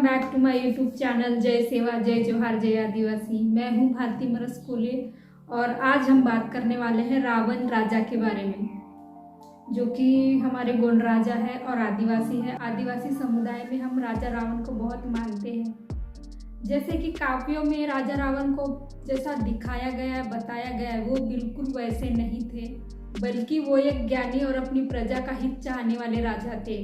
Back to my YouTube channel Jai Seva जय जोहार जय आदिवासी। मैं हूं भारती मरसकोले और आज हम बात करने वाले हैं रावण राजा के बारे में, जो कि हमारे गोंड राजा है और आदिवासी है। आदिवासी समुदाय में हम राजा रावण को बहुत मानते हैं। जैसे कि काव्यों में राजा रावण को जैसा दिखाया गया है, बताया गया है, वो बिल्कुल वैसे नहीं थे, बल्कि वो एक ज्ञानी और अपनी प्रजा का हित चाहने वाले राजा थे।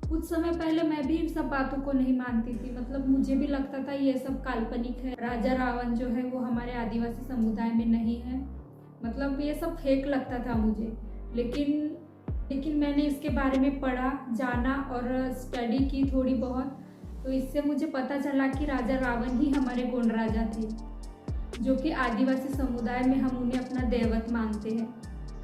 कुछ समय पहले मैं भी इन सब बातों को नहीं मानती थी, मतलब मुझे भी लगता था ये सब काल्पनिक है, राजा रावण जो है वो हमारे आदिवासी समुदाय में नहीं है, मतलब ये सब फेक लगता था मुझे। लेकिन मैंने इसके बारे में पढ़ा, जाना और स्टडी की थोड़ी बहुत, तो इससे मुझे पता चला कि राजा रावण ही हमारे गोंड राजा थे, जो कि आदिवासी समुदाय में हम उन्हें अपना दैवत मानते हैं।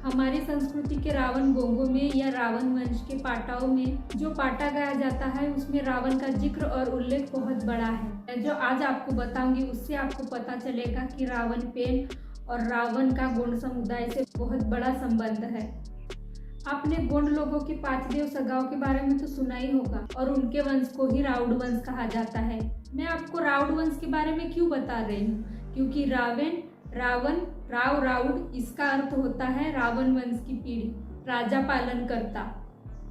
हमारी संस्कृति के रावण गोंगों में या रावण वंश के पाटाओं में जो पाटा गाया जाता है, उसमें रावण का जिक्र और उल्लेख बहुत बड़ा है। मैं जो आज आपको बताऊंगी उससे आपको पता चलेगा कि रावण पेन और रावण का गोंड समुदाय से बहुत बड़ा संबंध है। आपने गोंड लोगों के पांच देव सगाओं के बारे में तो सुना ही होगा और उनके वंश को ही राउड वंश कहा जाता है। मैं आपको राउड वंश के बारे में क्यों बता रही हूँ, क्योंकि रावण राउड इसका अर्थ होता है रावण वंश की पीढ़ी, राजा पालन करता।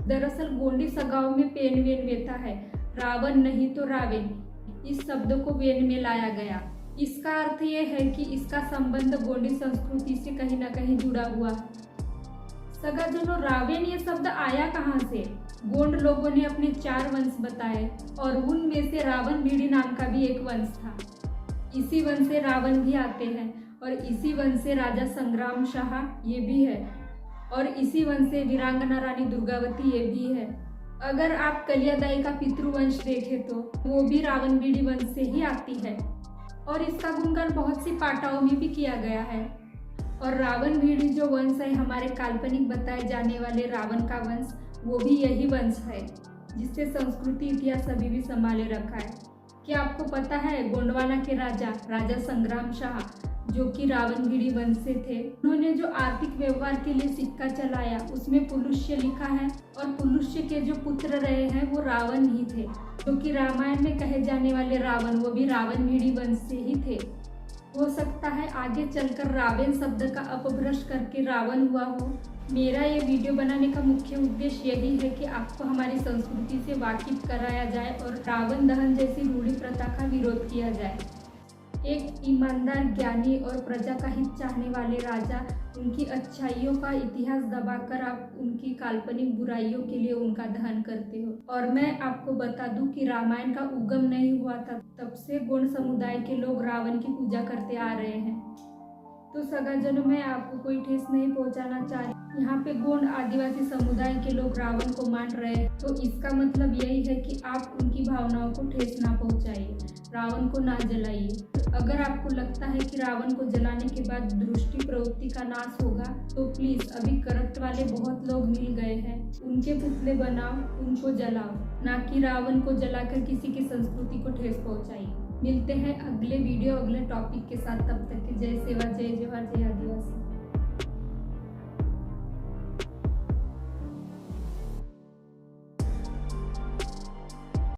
दरअसल गोंडी सगाओं में पेन वेन वेता है, रावण नहीं तो रावेन, इस शब्द को वेन में लाया गया। इसका अर्थ ये है कि इसका संबंध गोंडी संस्कृति से कहीं ना कहीं जुड़ा हुआ है। सगाजनों, रावेन ये शब्द आया कहाँ से? गोंड लोगों ने अपने 4 वंश बताए और उनमें से रावण भीड़ी नाम का भी एक वंश था। इसी वंश से रावण भी आते हैं और इसी वंश से राजा संग्राम शाह ये भी है और इसी वंश से वीरांगना रानी दुर्गावती ये भी है। अगर आप कलियादाई का पितृवंश देखें तो वो भी रावण भीड़ी वंश से ही आती है और इसका गुणगान बहुत सी पाटाओं में भी किया गया है। और रावण भीड़ी जो वंश है, हमारे काल्पनिक बताए जाने वाले रावण का वंश, वो भी यही वंश है जिससे संस्कृति इतिहास अभी भी संभाले रखा है। क्या आपको पता है गोंडवाना के राजा संग्राम शाह, जो कि रावण भीड़ी वंश से थे, उन्होंने जो आर्थिक व्यवहार के लिए सिक्का चलाया उसमें पुलुष्य लिखा है और पुलुष्य के जो पुत्र रहे हैं वो रावण ही थे, जो कि रामायण में कहे जाने वाले रावण वो भी रावण भीड़ी वंश से ही थे। हो सकता है आगे चलकर रावण शब्द का अपभ्रंश करके रावण हुआ हो। मेरा ये वीडियो बनाने का मुख्य उद्देश्य यही है कि आपको हमारी संस्कृति से वाकिफ कराया जाए और रावण दहन जैसी रूढ़ी प्रथा का विरोध किया जाए। एक ईमानदार, ज्ञानी और प्रजा का हित चाहने वाले राजा उनकी अच्छाइयों का इतिहास दबाकर आप उनकी काल्पनिक बुराइयों के लिए उनका दहन करते हो। और मैं आपको बता दूं कि रामायण का उगम नहीं हुआ था, तब से गोंड समुदाय के लोग रावण की पूजा करते आ रहे हैं। तो सगाजनों, मैं आपको कोई ठेस नहीं पहुंचाना चाह रही। यहाँ पे गोंड आदिवासी समुदाय के लोग रावण को मान रहे हैं, तो इसका मतलब यही है कि आप उनकी भावनाओं को ठेस ना पहुंचाइए, रावण को ना जलाइए। अगर आपको लगता है कि रावण को जलाने के बाद दृष्टि प्रवृत्ति का नाश होगा, तो प्लीज अभी करप्ट वाले बहुत लोग मिल गए हैं, उनके पुतले बनाओ, उनको जलाओ, ना कि रावण को जलाकर किसी की संस्कृति को ठेस पहुंचाइए। मिलते हैं अगले वीडियो अगले टॉपिक के साथ, तब तक के जय सेवा जय जोहार जय आदिवासी।